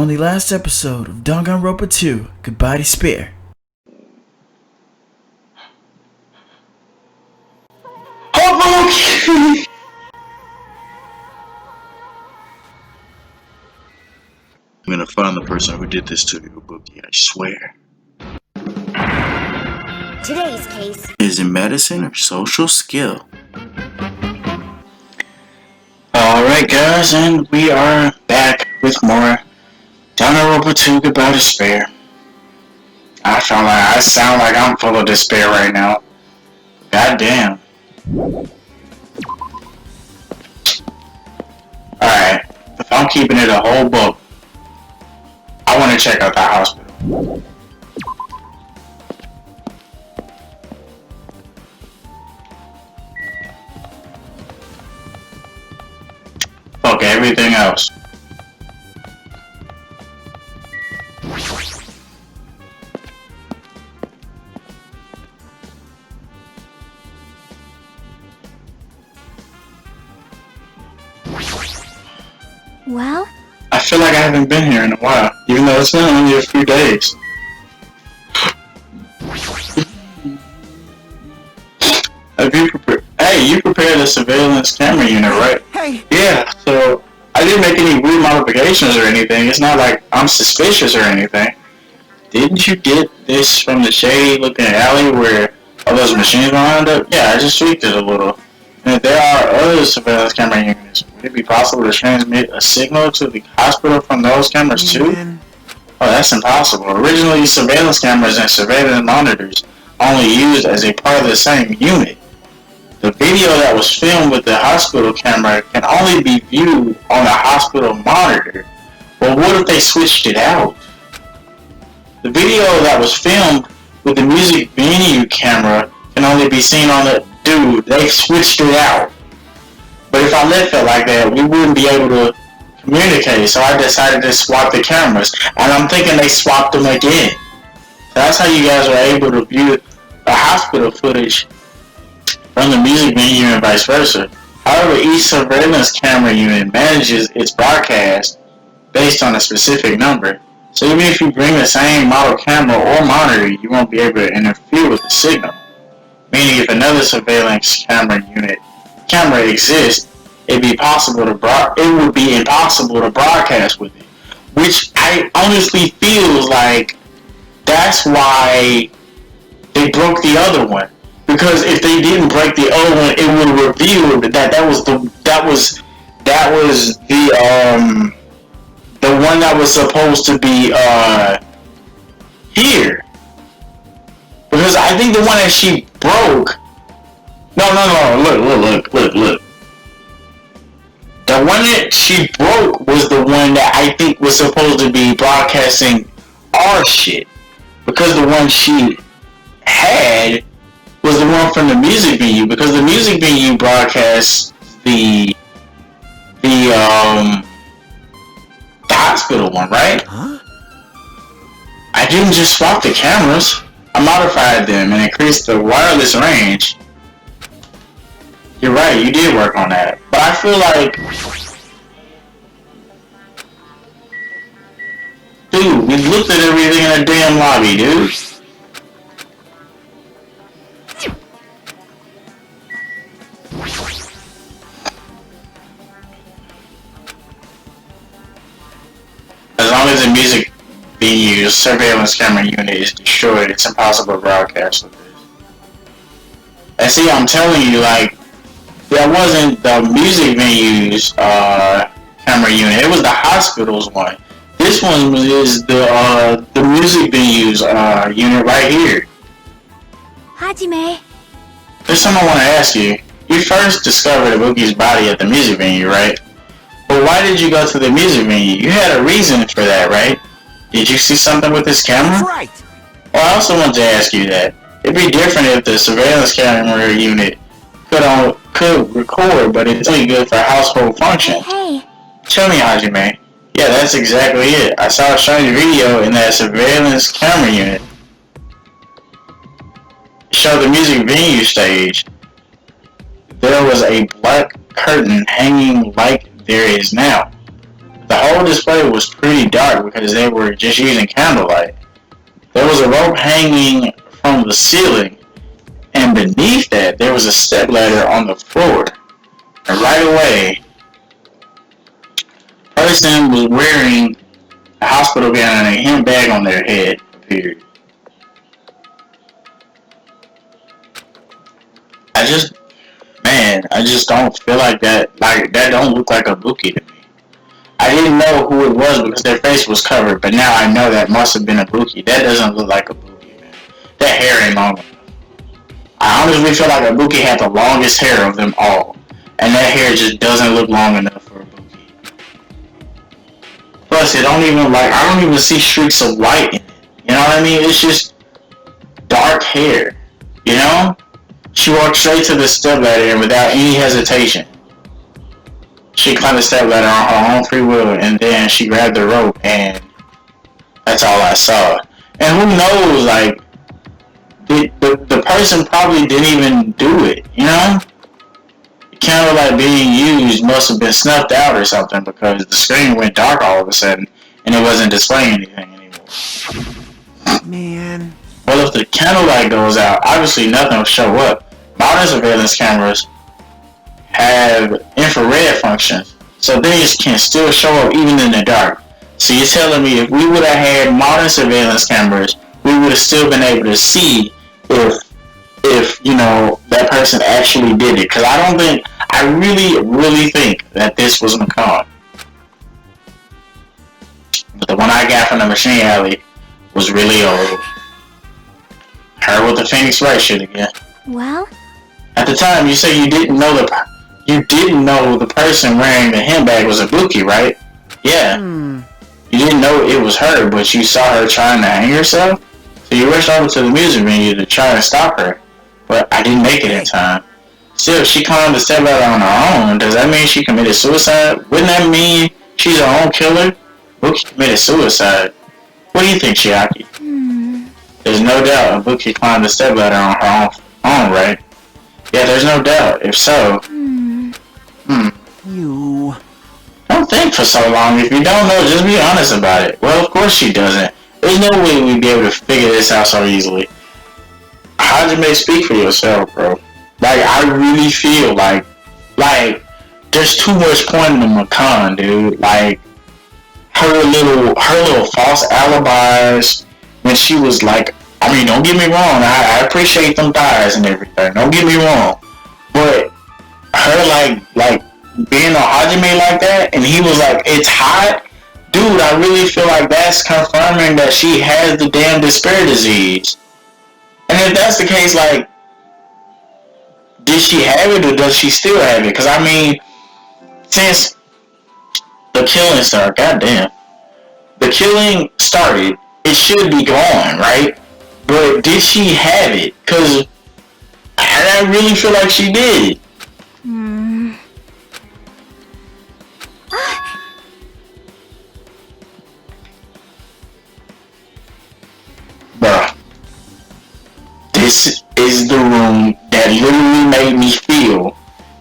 On the last episode of DanganRonpa 2, Goodbye Despair. Oh, I'm gonna find the person who did this to you, Bookie, I swear. Today's case is it medicine or social skill? Alright guys, and we are back with more DanganRonpa 2 Goodbye Despair. I sound like I'm full of despair right now. God damn. Alright, if I'm keeping it a whole book, I want to check out the hospital. Fuck everything else. Well? I feel like I haven't been here in a while, even though it's been only a few days. Hey, you prepared a surveillance camera unit, right? Hey! Yeah, so I didn't make any weird modifications or anything. It's not like I'm suspicious or anything. Didn't you get this from the shady looking alley where all those machines lined up? Yeah, I just tweaked it a little. And if there are other surveillance camera units, would it be possible to transmit a signal to the hospital from those cameras too? Oh, that's impossible. Originally, surveillance cameras and surveillance monitors only used as a part of the same unit. The video that was filmed with the hospital camera can only be viewed on a hospital monitor. Well, what if they switched it out? The video that was filmed with the music venue camera can only be seen on the... Dude, they switched it out. But if I left it like that, we wouldn't be able to communicate, so I decided to swap the cameras. And I'm thinking they swapped them again. So that's how you guys were able to view the hospital footage from the music venue and vice versa. However, each surveillance camera unit manages its broadcast based on a specific number. So even if you bring the same model camera or monitor, you won't be able to interfere with the signal. Meaning if another surveillance camera exists, it would be impossible to broadcast with it. Which I honestly feels like that's why they broke the other one. Because if they didn't break the other one, it would have revealed that was the one that was supposed to be here. Because I think the one that she broke. No, look. The one that she broke was the one that I think was supposed to be broadcasting our shit. Because the one she had was the one from the music venue, because the music venue broadcasts the hospital one, right? Huh? I didn't just swap the cameras. I modified them and increased the wireless range. You're right, you did work on that. But I feel like... Dude, we looked at everything in a damn lobby, dude. As long as the music venue's surveillance camera unit is destroyed, it's impossible to broadcast with this. And see, I'm telling you, like, that wasn't the music venue's camera unit. It was the hospital's one. This one is the music venue's unit right here. Hajime. There's something I want to ask you. You first discovered Ibuki's body at the music venue, right? But why did you go to the music venue? You had a reason for that, right? Did you see something with this camera? That's right. Well, I also want to ask you that. It'd be different if the surveillance camera unit could record, but it's only good for household function. Hey. Tell me, Hajime. Yeah, that's exactly it. I saw a shiny video in that surveillance camera unit. It showed the music venue stage. There was a black curtain hanging like there is now. The whole display was pretty dark because they were just using candlelight. There was a rope hanging from the ceiling, and beneath that there was a stepladder on the floor. And right away, a person was wearing a hospital gown and a handbag on their head appeared. I just don't feel like that. Like, that don't look like a Buki to me. I didn't know who it was because their face was covered, but now I know that must have been a Buki. That doesn't look like a Buki, man. That hair ain't long enough. I honestly feel like a Buki had the longest hair of them all, and that hair just doesn't look long enough for a Buki. Plus, I don't even see streaks of white in it. You know what I mean? It's just dark hair. You know? She walked straight to the stepladder and without any hesitation. She climbed the stepladder on her own free will, and then she grabbed the rope, and that's all I saw. And who knows, like, the person probably didn't even do it, you know? The candlelight being used must have been snuffed out or something because the screen went dark all of a sudden, and it wasn't displaying anything anymore. Man. Well, if the candlelight goes out, obviously nothing will show up. Modern surveillance cameras have infrared functions, so things can still show up even in the dark. So you're telling me if we would have had modern surveillance cameras, we would have still been able to see if you know, that person actually did it. Because I really think that this was McCon. But the one I got from the machine alley was really old. Her with the Phoenix Wright shit again. Well? At the time, you said you didn't know the person wearing the handbag was a Buki, right? Yeah. You didn't know it was her, but you saw her trying to hang herself? So you rushed over to the music venue to try to stop her. But I didn't make it in time. Still, she climbed the stepladder on her own. Does that mean she committed suicide? Wouldn't that mean she's her own killer? Buki committed suicide. What do you think, Chiaki? There's no doubt Buki climbed the stepladder on her own, right? Yeah, there's no doubt. If so, You. Don't think for so long. If you don't know, just be honest about it. Well, of course she doesn't. There's no way we'd be able to figure this out so easily. Hajime, speak for yourself, bro. Like, I really feel like there's too much point in the Macan, dude. Like, her little false alibis when she was like, I mean, don't get me wrong, I appreciate them thighs and everything, don't get me wrong, but her like being a Hajime like that, and he was like, it's hot, dude, I really feel like that's confirming that she has the damn despair disease. And if that's the case, like, did she have it or does she still have it? Because I mean, since the killing started, goddamn, the killing started, it should be gone, right? But did she have it? Because I really feel like she did. Bruh. This is the room that literally made me feel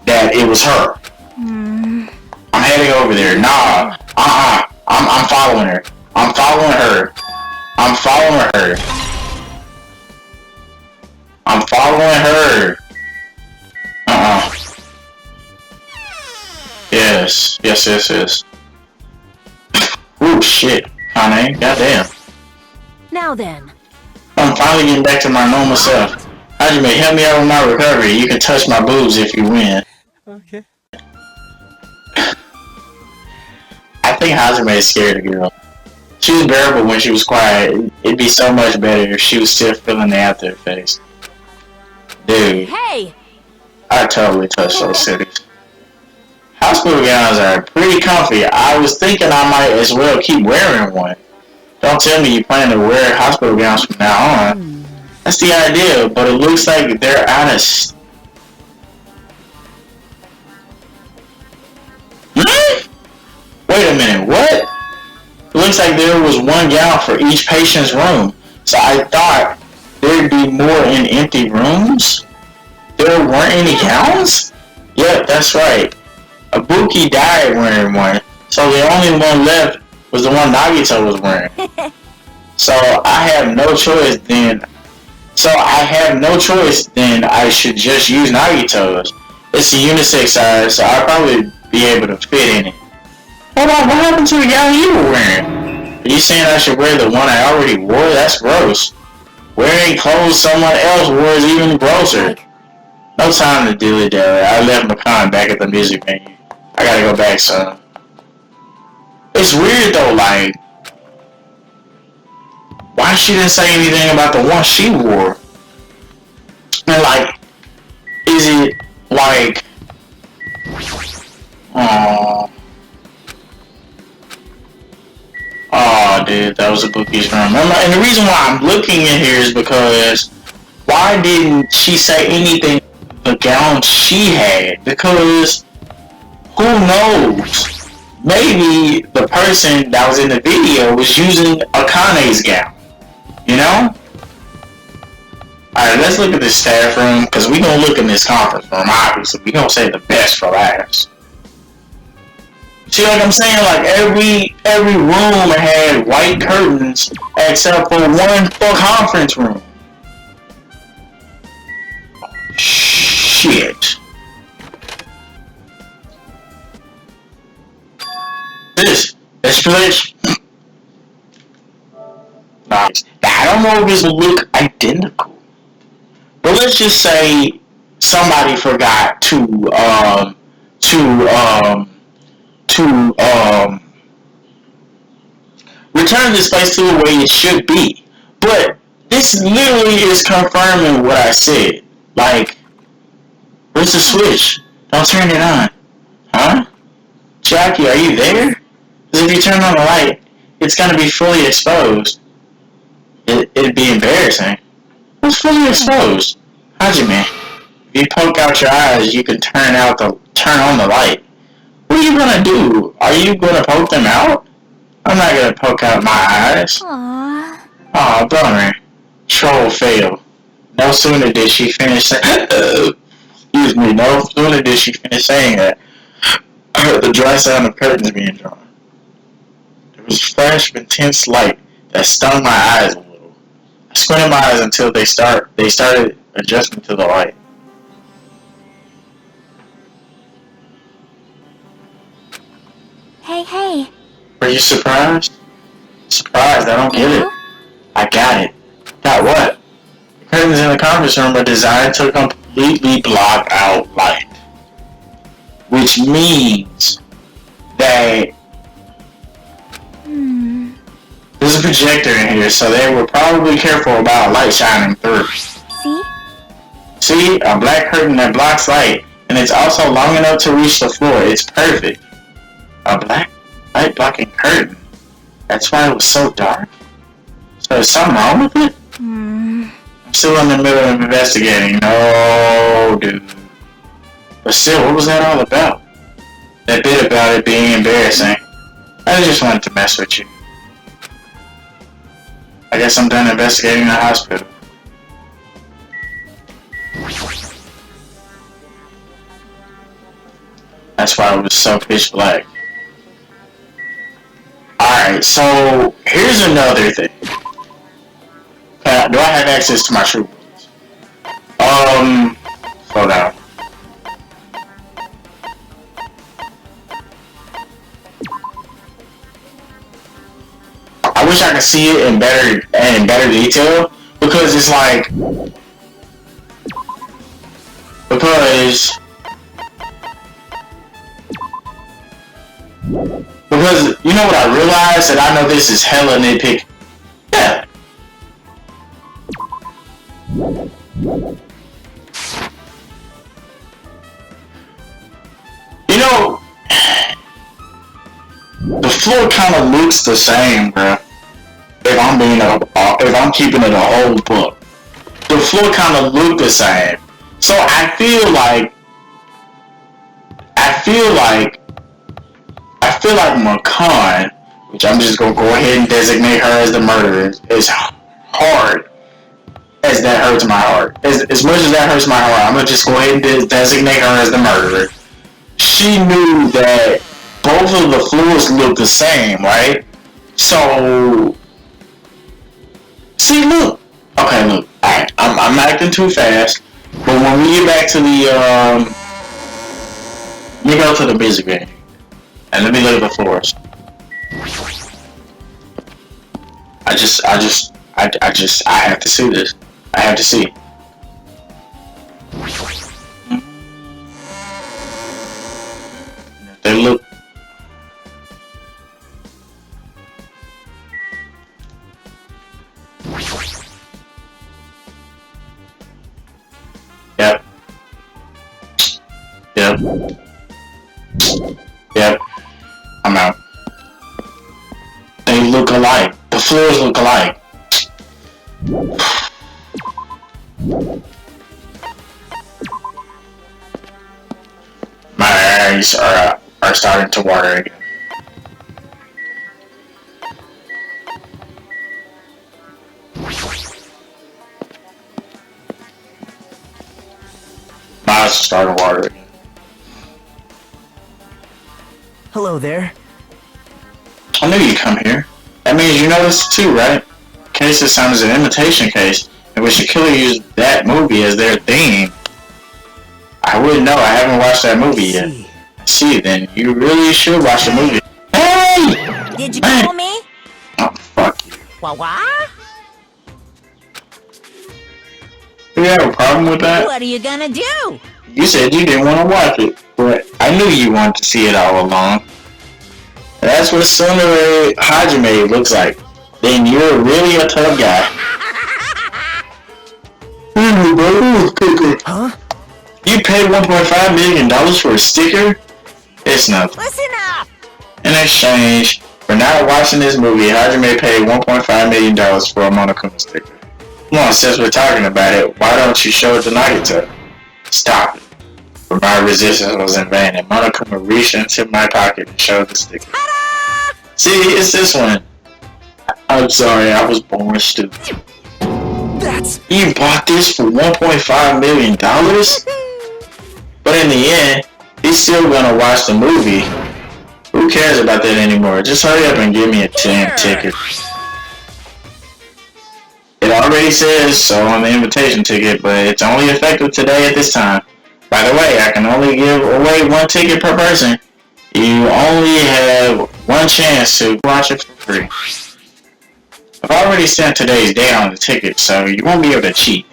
that it was her. I'm heading over there. Nah. I'm following her. I'm following her. I'm following her. I'm following her. Yes. Ooh, shit. Kane, goddamn. Now then. I'm finally getting back to my normal self. Hajime, help me out with my recovery. You can touch my boobs if you win. Okay. I think Hajime is scared of the girl. She was bearable when she was quiet. It'd be so much better if she was still feeling the after effects. Dude, Hey! I totally touched those cities. Hospital gowns are pretty comfy. I was thinking I might as well keep wearing one. Don't tell me you plan to wear hospital gowns from now on. That's the idea, but it looks like they're out of... Wait a minute, what? It looks like there was one gown for each patient's room. So I thought there'd be more in empty rooms? There weren't any gowns? Yep, that's right. Ibuki died wearing one. So the only one left was the one Nagito was wearing. So I have no choice then. So I have no choice then. I should just use Nagito's. It's a unisex size, so I'll probably be able to fit in it. Hold on, what happened to the gown you were wearing? Are you saying I should wear the one I already wore? That's gross. Wearing clothes someone else wore is even grosser. No time to dilly-dally. I left Makan back at the music venue. I gotta go back, son. It's weird though, like, why she didn't say anything about the one she wore? And like, is it like, oh, dude, that was a bookie's room. And the reason why I'm looking in here is because why didn't she say anything about the gown she had? Because who knows? Maybe the person that was in the video was using Akane's gown. You know? Alright, let's look at this staff room, because we gonna look in this conference room, obviously. We gonna save the best for last. See what I'm saying? Like, every room had white curtains, except for one full conference room. Shit. This glitch. Nice. I don't know if this will look identical, but let's just say somebody forgot to return this place to the way it should be. But this literally is confirming what I said. Like, where's the switch? Don't turn it on. Huh? Jackie, are you there? Because if you turn on the light, it's gonna be fully exposed. It'd be embarrassing. What's fully exposed? Hajime, if you poke out your eyes, you can turn on the light. What are you gonna do? Are you gonna poke them out? I'm not gonna poke out my eyes. Aww. Aw, bummer. Troll fail. No sooner did she finish excuse me, no sooner did she finish saying that, I heard the dry sound of curtains being drawn. There was a flash of intense light that stung my eyes a little. I squinted my eyes until they started adjusting to the light. Hey. Were you surprised? Surprised, I don't get it. I got it. Got what? The curtains in the conference room are designed to completely block out light. Which means that there's a projector in here, so they were probably careful about light shining through. See? A black curtain that blocks light, and it's also long enough to reach the floor. It's perfect. A black light blocking curtain. That's why it was so dark. So is something wrong with it? I'm still in the middle of investigating. No, dude. But still, what was that all about? That bit about it being embarrassing. I just wanted to mess with you. I guess I'm done investigating the hospital. That's why it was so pitch black. Alright, so here's another thing. Do I have access to my true bullets? Slow down. I wish I could see it in better detail, because it's like, because you know what I realized, that I know this is hella nitpick. Yeah. You know, the floor kind of looks the same, bro. If I'm keeping it a whole book, the floor kind of look the same. So I feel like Makan, which I'm just gonna go ahead and designate her as the murderer, is hard as that hurts my heart. As much as that hurts my heart, I'm gonna just go ahead and designate her as the murderer. She knew that both of the floors look the same, right? So, see, look. Okay, look. Alright, I'm acting too fast. But when we get back to the, let me go to the busy game. And let me look at the floors. I have to see this. I have to see. They look. Yep. Yep. Yep. I'm out. They look alike. The floors look alike. My eyes are starting to water again. My eyes are starting to water again. Hello there. I knew you'd come here. That means you know this too, right? Case this time is an imitation case, in which the killer used that movie as their theme. I wouldn't know, I haven't watched that movie yet. See, then you really should watch the movie. Hey! Did you call me? Oh, fuck you. What? Do you have a problem with that? What are you gonna do? You said you didn't want to watch it, but I knew you wanted to see it all along. That's what Sundere Hajime looks like. Then you're really a tough guy. Huh? You paid $1.5 million for a sticker? It's nothing. Listen up! In exchange for not watching this movie, Hajime paid $1.5 million for a Monokuma sticker. Come on, since we're talking about it, why don't you show it to Nagita? Stop it. But my resistance was in vain, and Monokuma reached into my pocket and showed the sticker. Ta-da! See, it's this one. I'm sorry, I was born stupid. That's... You bought this for $1.5 million? But in the end, he's still gonna watch the movie. Who cares about that anymore? Just hurry up and give me a 10 ticket. It already says so on the invitation ticket, but it's only effective today at this time. By the way, I can only give away 1 ticket per person. You only have 1 chance to watch it for free. I've already sent today's date on the ticket, so you won't be able to cheat.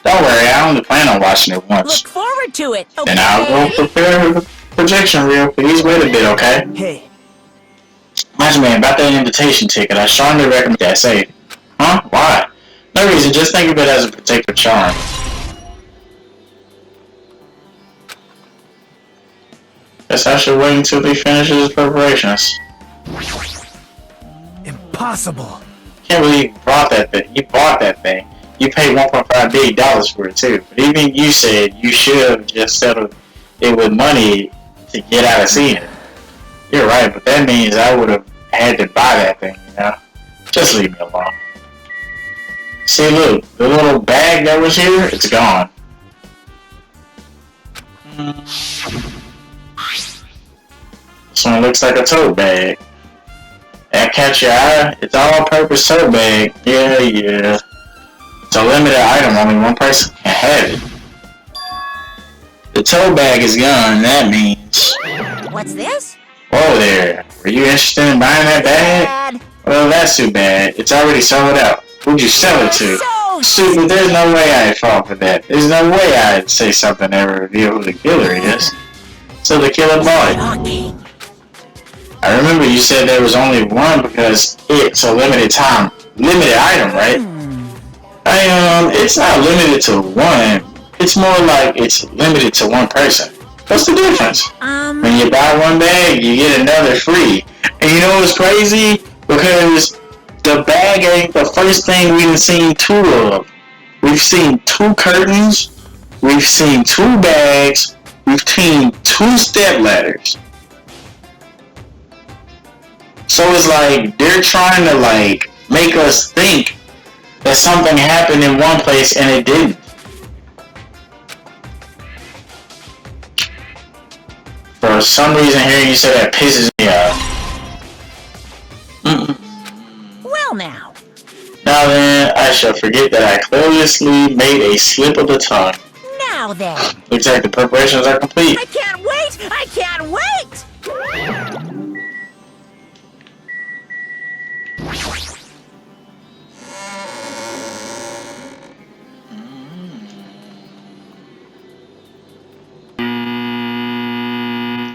Don't worry, I only plan on watching it once. Look forward to it, okay? Then I'll go prepare the projection reel. Please wait a bit, okay? Hey. Hajime, about that invitation ticket, I strongly recommend that. Say, huh? Why? No reason, just think of it as a protective charm. Guess I should wait until he finishes his preparations. Impossible. Can't believe you bought that thing. You bought that thing. You paid $1.5 billion for it too. But even you said you should have just settled it with money to get out of seeing it. You're right, but that means I would have had to buy that thing, you know? Just leave me alone. See, look, the little bag that was here, it's gone. This one looks like a tote bag. That catch your eye? It's all-purpose tote bag. Yeah. It's a limited item, only 1 person can have it. The tote bag is gone, that means... What's this? Whoa there, were you interested in buying that bag? Dad. Well, that's too bad. It's already sold out. Who'd you sell it to? So Stupid, there's no way I'd fall for that. There's no way I'd say something that would reveal who the killer is. So the killer bought it. shocking. I remember you said there was only one because it's a limited item, right? It's not limited to one. It's more like it's limited to 1 person. What's the difference? When you buy 1 bag, you get another free. And you know what's crazy? Because the bag ain't the first thing we've seen 2 of. We've seen 2 curtains. We've seen 2 bags. We've seen 2 step ladders. So it's like they're trying to like make us think that something happened in one place and it didn't. For some reason, hearing you say that pisses me off. Well now. Now then, I shall forget that I carelessly made a slip of the tongue. Now then. Looks like the preparations are complete. I can't wait! I can't wait!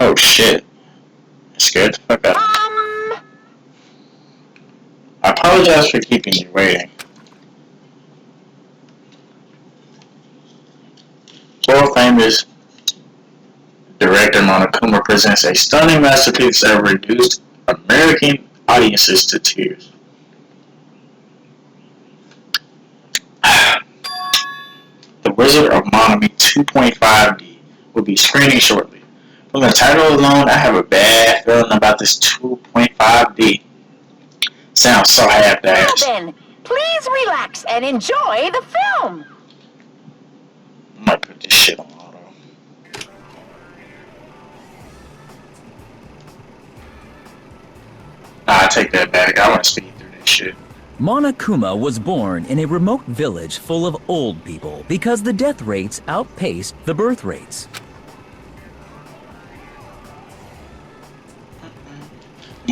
Oh shit. Scared the fuck out. I apologize for keeping you waiting. World famous director Monokuma presents a stunning masterpiece that reduced American audiences to tears. The Wizard of Monami 2.5D will be screening shortly. From the title alone, I have a bad feeling about this 2.5D. Sounds so half-assed. Now then, please relax and enjoy the film. I might put this shit on auto. Nah, I take that back. I want to speed through this shit. Monokuma was born in a remote village full of old people because the death rates outpaced the birth rates.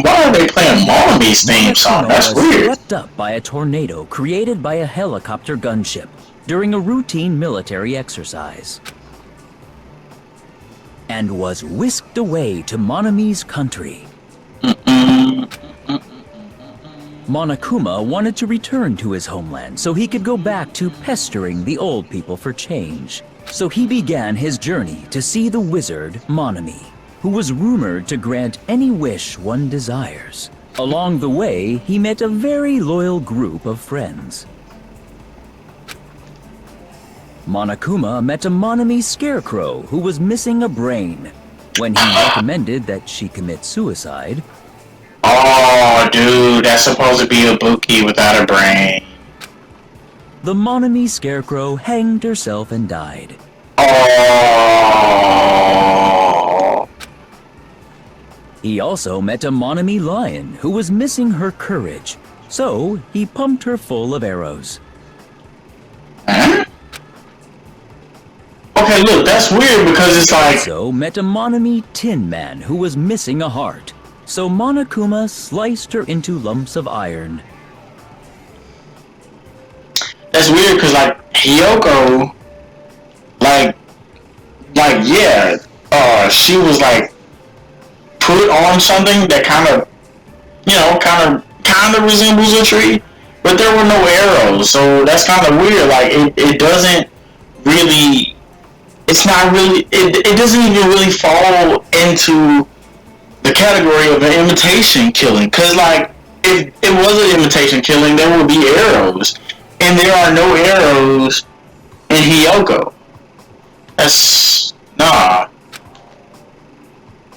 Why are they playing Monami's theme song? Monokuma That's was weird. swept up by a tornado created by a helicopter gunship during a routine military exercise, and was whisked away to Monami's country. Monokuma wanted to return to his homeland so he could go back to pestering the old people for change. So he began his journey to see the wizard Monami, who was rumored to grant any wish one desires. Along the way, he met a very loyal group of friends. Monokuma met a Monami scarecrow who was missing a brain. When he recommended that she commit suicide, Oh, dude, that's supposed to be a Buki without a brain. the Monami scarecrow hanged herself and died. Oh. He also met a Monami lion who was missing her courage, so he pumped her full of arrows. Huh? Okay, look, that's weird because it's like... Also met a Monami tin man who was missing a heart, so Monokuma sliced her into lumps of iron. That's weird because, like, Hiyoko, yeah, she was, like, put on something that kind of resembles a tree, but there were no arrows, so that's kind of weird. Like, it doesn't really, it's not really, it doesn't even really fall into the category of an imitation killing, because, like, if it was an imitation killing, there would be arrows, and there are no arrows in Hiyoko. That's, nah.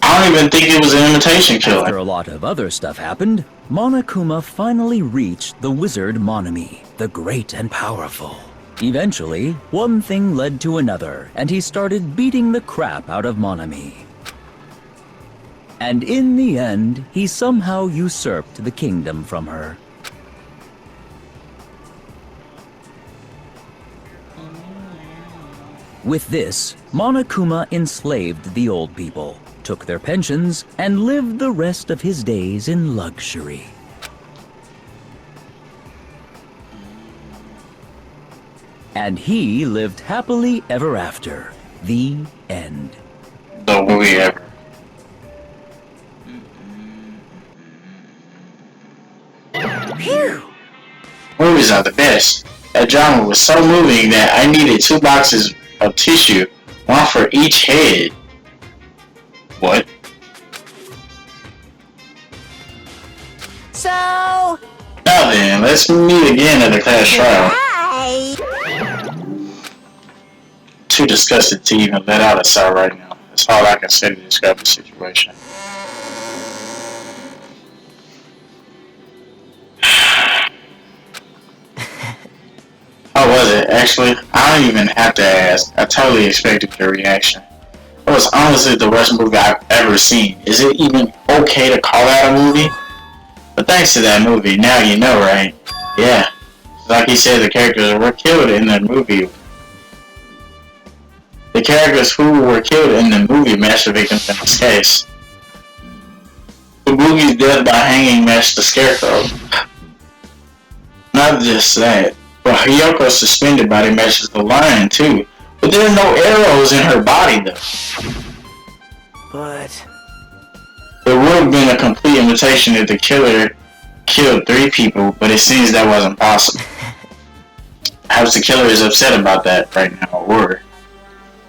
I don't even think it was an imitation killing. After a lot of other stuff happened, Monokuma finally reached the wizard Monami, the great and powerful. Eventually, one thing led to another, and he started beating the crap out of Monami. And in the end, he somehow usurped the kingdom from her. With this, Monokuma enslaved the old people, took their pensions, and lived the rest of his days in luxury. And he lived happily ever after. The end. The movie ever. Phew! Movies are the best. That drama was so moving that I needed 2 boxes of tissue, one for each head. What? So, Now then, let's meet again at the class trial. hi! Too disgusted to even let out a sigh right now. That's all I can say to describe the situation. How was it, actually? I don't even have to ask. I totally expected your reaction. I was was honestly the worst movie I've ever seen. Is it even okay to call that a movie? But thanks to that movie, now you know, right? Yeah. Like he said, the characters were killed in the movie. The characters who were killed in the movie matched the victims in this case. The movie's death by hanging matched the scarecrow. Not just that, but Hiyoko's suspended body matches the lion too. But there are no arrows in her body though. But... It would have been a complete imitation if the killer killed 3 people, but it seems that wasn't possible. Perhaps the killer is upset about that right now, or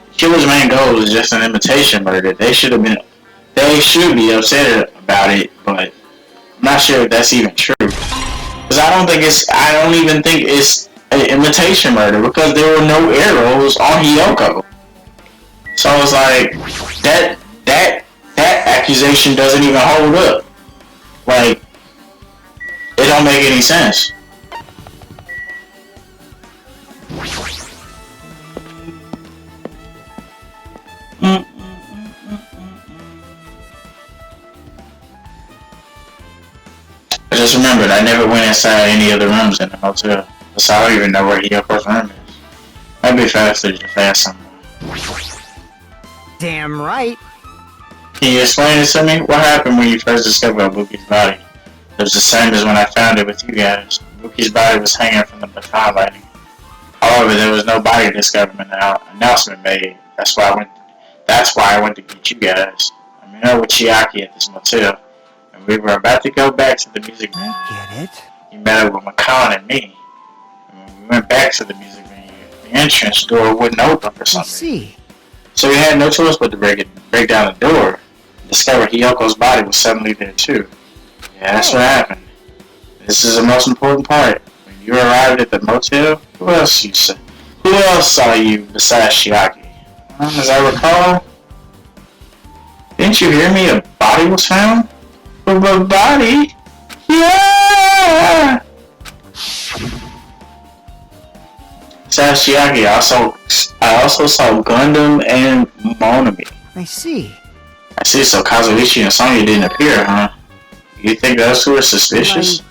the killer's main goal is just an imitation murder. They should be upset about it, but I'm not sure if that's even true. Because I don't even think it's an imitation murder, because there were no arrows on Hiyoko. So it's like, that accusation doesn't even hold up. Like, it don't make any sense. I just remembered I never went inside any of the rooms in the hotel, so I don't even know where Hiyoko's room is. Might be faster to just ask someone. damn right. Can you explain it to me? What happened when you first discovered Ibuki's body? It was the same as when I found it with you guys. Ibuki's body was hanging from the baton lighting. However, there was no body discovered and an announcement made. That's why I went to get you guys. I met up with Chiaki at this motel, and we were about to go back to the music venue. I get it. You met up with Makan and me. And when we went back to the music venue, the entrance door wouldn't open for some I reason. see. So we had no choice but to break down the door. Discovered Hiyoko's body was suddenly there too. Yeah, that's what happened. This is the most important part. When you arrived at the motel, who else saw you besides Chiaki? As I recall, didn't you hear me? A body was found? A body? Yeah! Besides Chiaki, I also saw Gundam and Monami. I see. I see, so Kazuichi and Sonya didn't appear, huh? You think those two are suspicious?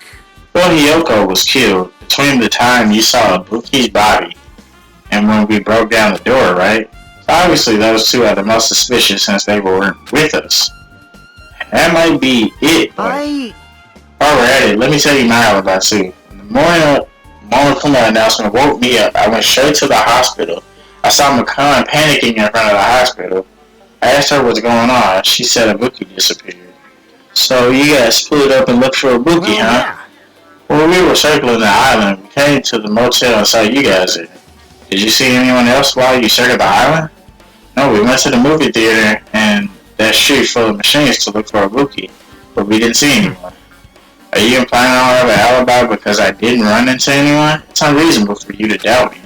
Well, Hiyoko was killed between the time you saw Ibuki's body and when we broke down the door, right? So obviously those two are the most suspicious since they weren't with us. That might be it, but... While we're at it, let me tell you my alibi too. In the morning Monokuma announcement woke me up. I went straight to the hospital. I saw Makan panicking in front of the hospital. I asked her what's going on. She said Ibuki disappeared. So you guys split up and looked for Ibuki, huh? Yeah. Well, we were circling the island. We came to the motel and saw you guys there. Did you see anyone else while you circled the island? No, we went to the movie theater and that street full of machines to look for Ibuki, but we didn't see anyone. Are you implying I don't have an alibi because I didn't run into anyone? It's unreasonable for you to doubt me.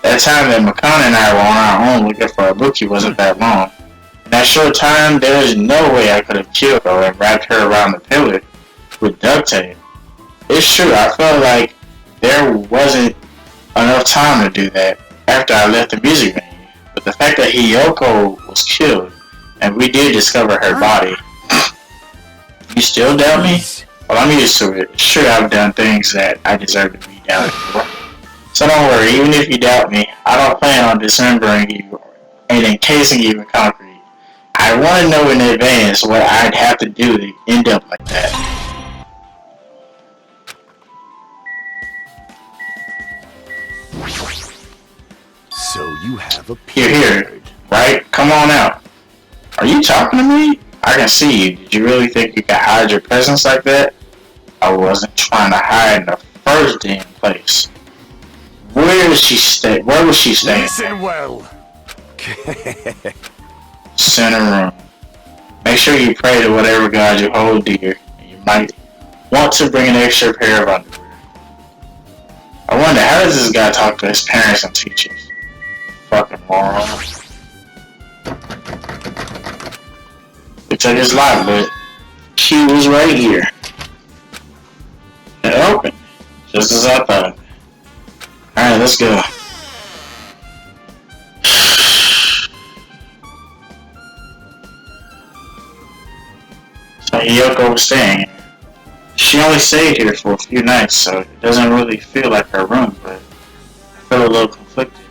That time that Makan and I were on our own looking for Ibuki wasn't that long. In that short time, there is no way I could have killed her and wrapped her around the pillar with duct tape. It's true, I felt like there wasn't enough time to do that after I left the music venue. But the fact that Hiyoko was killed and we did discover her body, you still doubt me? Well, I'm used to it. Sure, I've done things that I deserve to be doubted for. So don't worry, even if you doubt me, I don't plan on dismembering you and encasing you in concrete. I want to know in advance what I'd have to do to end up like that. So you have a Here, right? Come on out. Are you talking to me? I can see you. Did you really think you could hide your presence like that? I wasn't trying to hide in the first damn place. Where was she staying? Listen well. Center room. Make sure you pray to whatever God you hold dear. And you might want to bring an extra pair of underwear. I wonder, how does this guy talk to his parents and teachers? Fucking moron. Looks like his lock, but she was right here. It opened, just as I thought. Alright, let's go. Hiyoko was staying here. She only stayed here for a few nights, so it doesn't really feel like her room, but I feel a little conflicted.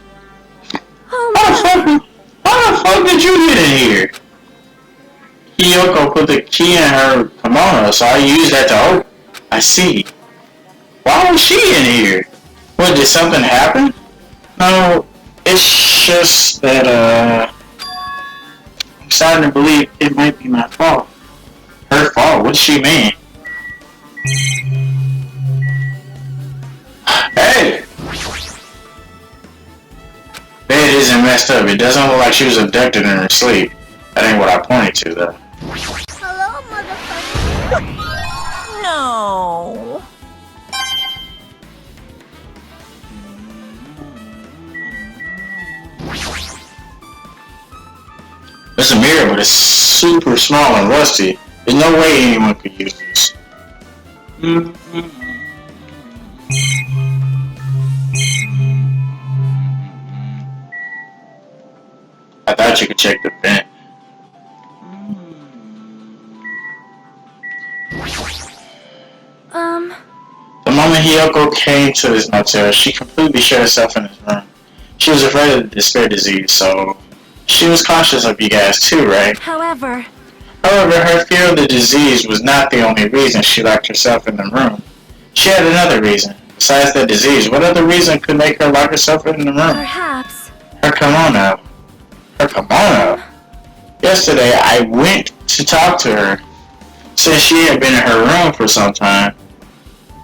How the fuck did you get in here? Hiyoko put the key in her kimono, so I used that to open. I see. Why was she in here? What, did something happen? No, it's just that, I'm starting to believe it might be my fault. Her fault? What does she mean? Hey! Bed isn't messed up. It doesn't look like she was abducted in her sleep. That ain't what I pointed to, though. Hello, motherfucker. No. It's a mirror, but it's super small and rusty. There's no way anyone could use this. I thought you could check the vent. The moment Hiyoko came to this motel, she completely shut herself in his room. She was afraid of the despair disease, so she was conscious of you guys too, right? However, her fear of the disease was not the only reason she locked herself in the room. She had another reason. Besides the disease, what other reason could make her lock herself in the room? perhaps. Her kimono. Her kimono? Yesterday, I went to talk to her. Since she had been in her room for some time,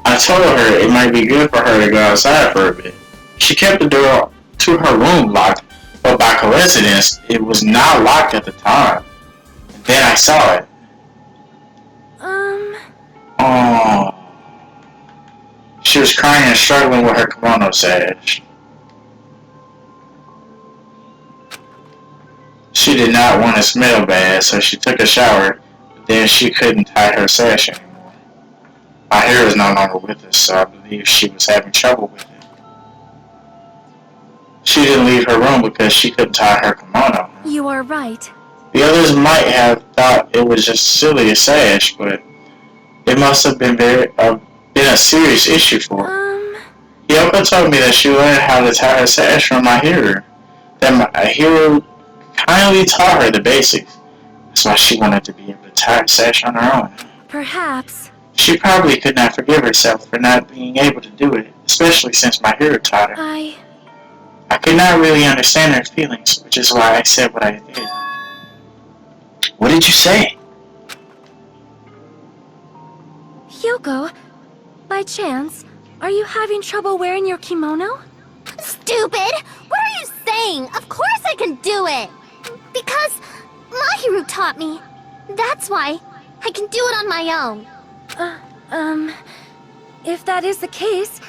I told her it might be good for her to go outside for a bit. She kept the door to her room locked, but by coincidence, it was not locked at the time. And then I saw it. Oh. She was crying and struggling with her kimono sash. She did not want to smell bad, so she took a shower, but then she couldn't tie her sash anymore. My hair is no longer with us, so I believe she was having trouble with it. She didn't leave her room because she couldn't tie her kimono. You are right. The others might have thought it was just silly a sash, but it must have been been a serious issue for her. Hiyoko told me that she learned how to tie her sash from my hero. That my hero kindly taught her the basics. That's why she wanted to be able to tie her sash on her own. Perhaps. She probably could not forgive herself for not being able to do it, especially since my hero taught her. I could not really understand her feelings, which is why I said what I did. What did you say? Hyoko, by chance, are you having trouble wearing your kimono? Stupid! What are you saying? Of course I can do it! Because Mahiru taught me. That's why I can do it on my own. If that is the case,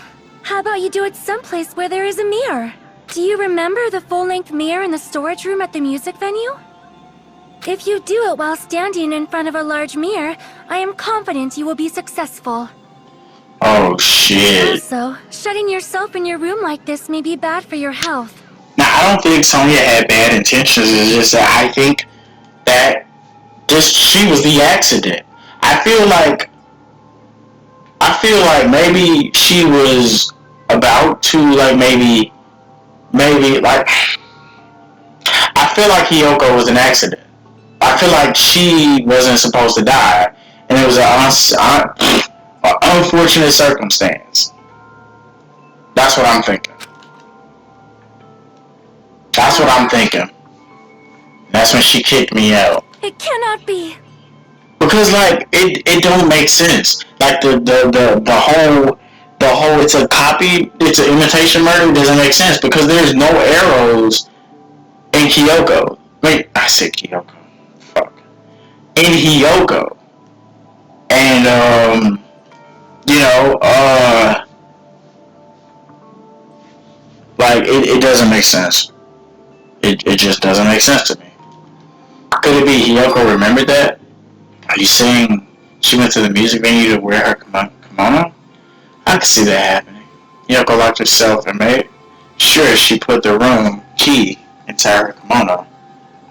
how about you do it someplace where there is a mirror? Do you remember the full-length mirror in the storage room at the music venue? If you do it while standing in front of a large mirror, I am confident you will be successful. Oh shit. Also, shutting yourself in your room like this may be bad for your health. Now, I don't think Sonya had bad intentions. It's just that I think that she was the accident. I feel like maybe she was about to, like, maybe, like, I feel like Hiyoko was an accident. I feel like she wasn't supposed to die, and it was an unfortunate circumstance. That's what I'm thinking. That's what I'm thinking. That's when she kicked me out. It cannot be. Because, like, it don't make sense. Like, the whole it's a copy, it's an imitation murder doesn't make sense because there's no arrows in Kyoko. Wait, I said Kyoko. Fuck. In Hiyoko. And, like, it doesn't make sense. It just doesn't make sense to me. Could it be Hiyoko remembered that? Are you saying she went to the music venue to wear her kimono? I could see that happening. Hiyoko locked herself and made sure she put the room key inside her kimono.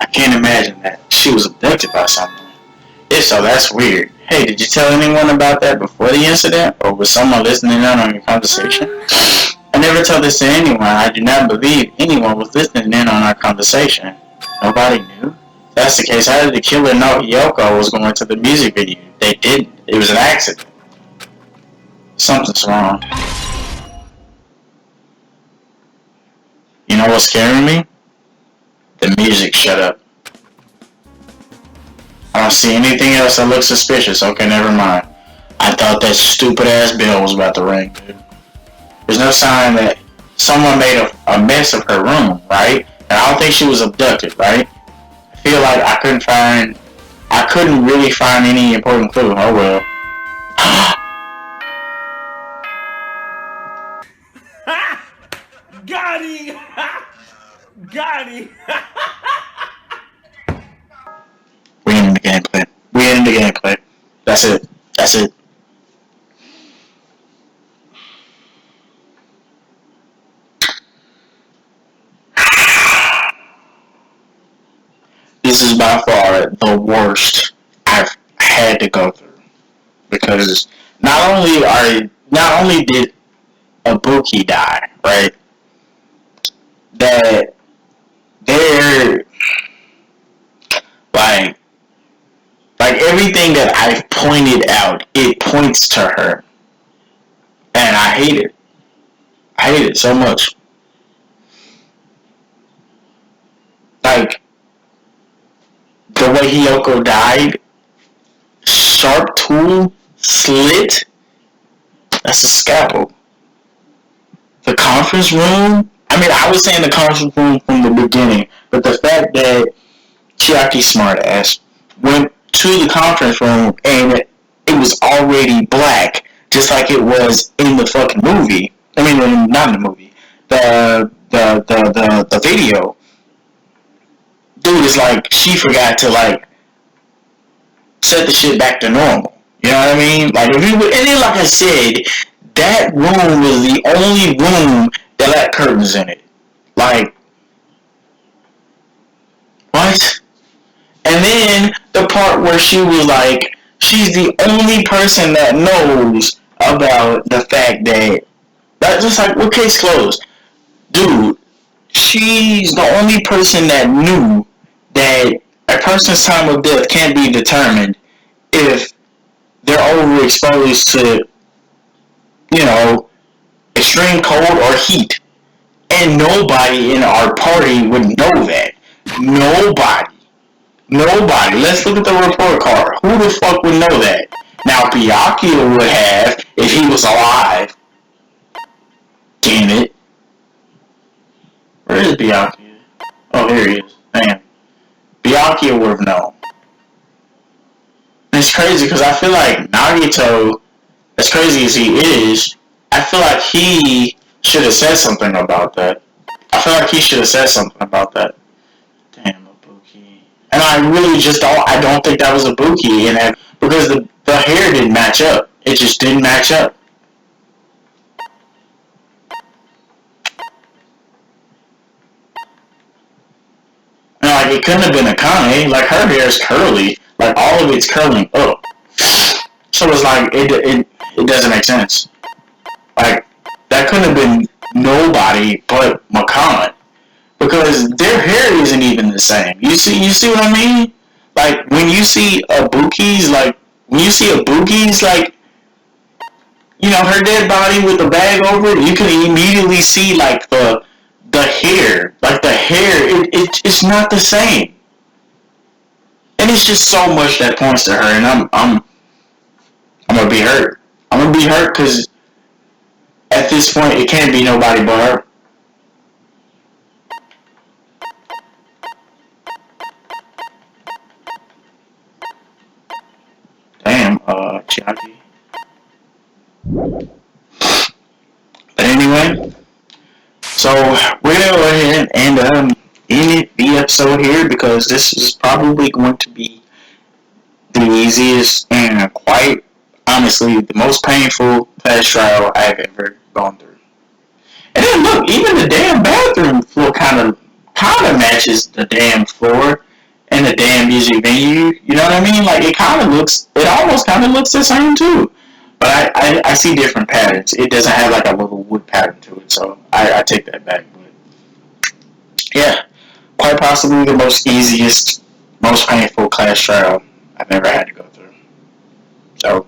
I can't imagine that she was abducted by someone. If so, that's weird. Hey, did you tell anyone about that before the incident? Or was someone listening in on your conversation? I never told this to anyone. I do not believe anyone was listening in on our conversation. Nobody knew? If that's the case, how did the killer know Hiyoko was going to the music video? They didn't. It was an accident. Something's wrong. You know what's scaring me? The music shut up. I don't see anything else that looks suspicious. Okay, never mind. I thought that stupid ass bell was about to ring, dude. There's no sign that someone made a mess of her room, right? And I don't think she was abducted, right? I feel like I couldn't really find any important clue. Oh well. Got him! Got him! We ended the gameplay. We ended the gameplay. That's it. That's it. This is by far the worst I've had to go through, because not only did Ibuki die, right? That they're like everything that I've pointed out, it points to her, and I hate it. I hate it so much. Like the way Hiyoko died, sharp tool, slit. That's a scalpel. The conference room. I mean, I was saying the conference room from the beginning, but the fact that Chiaki smartass went to the conference room and it was already black, just like it was in the fucking movie. I mean, not in the movie. The video. Dude, is like she forgot to like set the shit back to normal. You know what I mean? Like if you would, and then like I said, that room was the only room that had curtains in it. Like what? And then the part where she was like, she's the only person that knows about the fact that just like, well, case closed. Dude, she's the only person that knew that a person's time of death can't be determined if they're overexposed to, you know, extreme cold or heat. And nobody in our party would know that. Nobody. Let's look at the report card. Who the fuck would know that? Now, Byakuya would have if he was alive. Damn it. Where is Byakuya? Oh, here he is. Man. Byakuya would have known. And it's crazy because I feel like Nagito, as crazy as he is, I feel like he should have said something about that. Damn, Ibuki. And I really just don't think that was Ibuki in that, because the hair didn't match up. It just didn't match up. And like it couldn't have been Akane. Like her hair is curly. Like all of it's curling up. So it's like it doesn't make sense. Like that couldn't have been nobody but Makan, because their hair isn't even the same. You see what I mean? Like when you see Ibuki's like you know, her dead body with the bag over it, you can immediately see like the hair. Like the hair, it's not the same. And it's just so much that points to her, and I'm gonna be hurt. I'm gonna be hurt because at this point it can't be nobody but her. Damn, Chiaki. But anyway, so we're gonna go ahead and end the episode here, because this is probably going to be the easiest and quite honestly the most painful test trial I've ever gone through. And then look, even the damn bathroom floor kind of matches the damn floor. in the damn music venue. You know what I mean? Like it almost kind of looks the same too. But I see different patterns. It doesn't have like a little wood pattern to it, so I take that back. But yeah, quite possibly the most easiest, most painful class trial I've ever had to go through. So,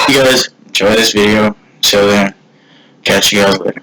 you guys enjoy this video. Till then, catch you guys later.